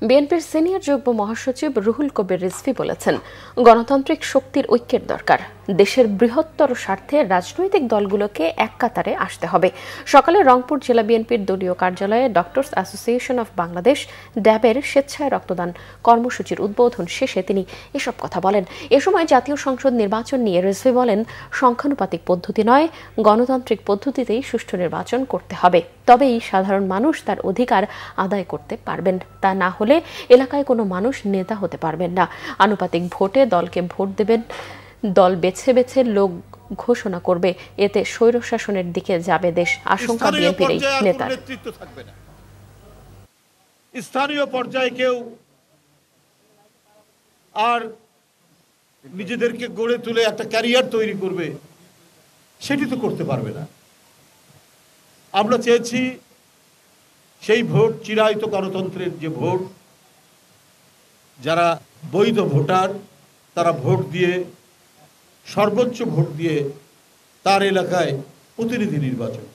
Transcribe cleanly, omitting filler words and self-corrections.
বিএনপির সিনিয়র যুগ্ম মহাসচিব রুহুল কবির রিজভী বলেছেন, গণতান্ত্রিক শক্তির ঐক্যের দরকার। দেশের বৃহত্তর স্বার্থে রাজনৈতিক দলগুলোকে এক কাতারে আসতে হবে। সকালে রংপুর জেলা বিএনপির দলীয় কার্যালয়ে ডক্টরস অ্যাসোসিয়েশন অব বাংলাদেশ ড্যাবের স্বেচ্ছায় রক্তদান কর্মসূচির উদ্বোধন শেষে তিনি এসব কথা বলেন। এ সময় জাতীয় সংসদ নির্বাচন নিয়ে রিজভী বলেন, সংখ্যানুপাতিক পদ্ধতি নয়, গণতান্ত্রিক পদ্ধতিতেই সুষ্ঠু নির্বাচন করতে হবে। তবেই সাধারণ মানুষ তার অধিকার আদায় করতে পারবেন। তা না হলে এলাকায় কোনো মানুষ নেতা হতে পারবেন না। আনুপাতিক ভোটে দলকে ভোট দেবেন, দল বেছে বেছে লোক ঘোষণা করবে। এতে স্বৈরশাসনের দিকে যাবে দেশ, আশঙ্কা বিএনপির এই নেতার। স্থানীয় পর্যায়ে কেউ আর নিজেদেরকে গড়ে তুলে একটা ক্যারিয়ার তৈরি করবে, সেটি তো করতে পারবে না। আমরা চেয়েছি সেই ভোট চিরায়ত গণতন্ত্রের যে ভোট, যারা বৈধ ভোটার তারা ভোট দিয়ে, সর্বোচ্চ ভোট দিয়ে তার এলাকায় প্রতিনিধি নির্বাচন।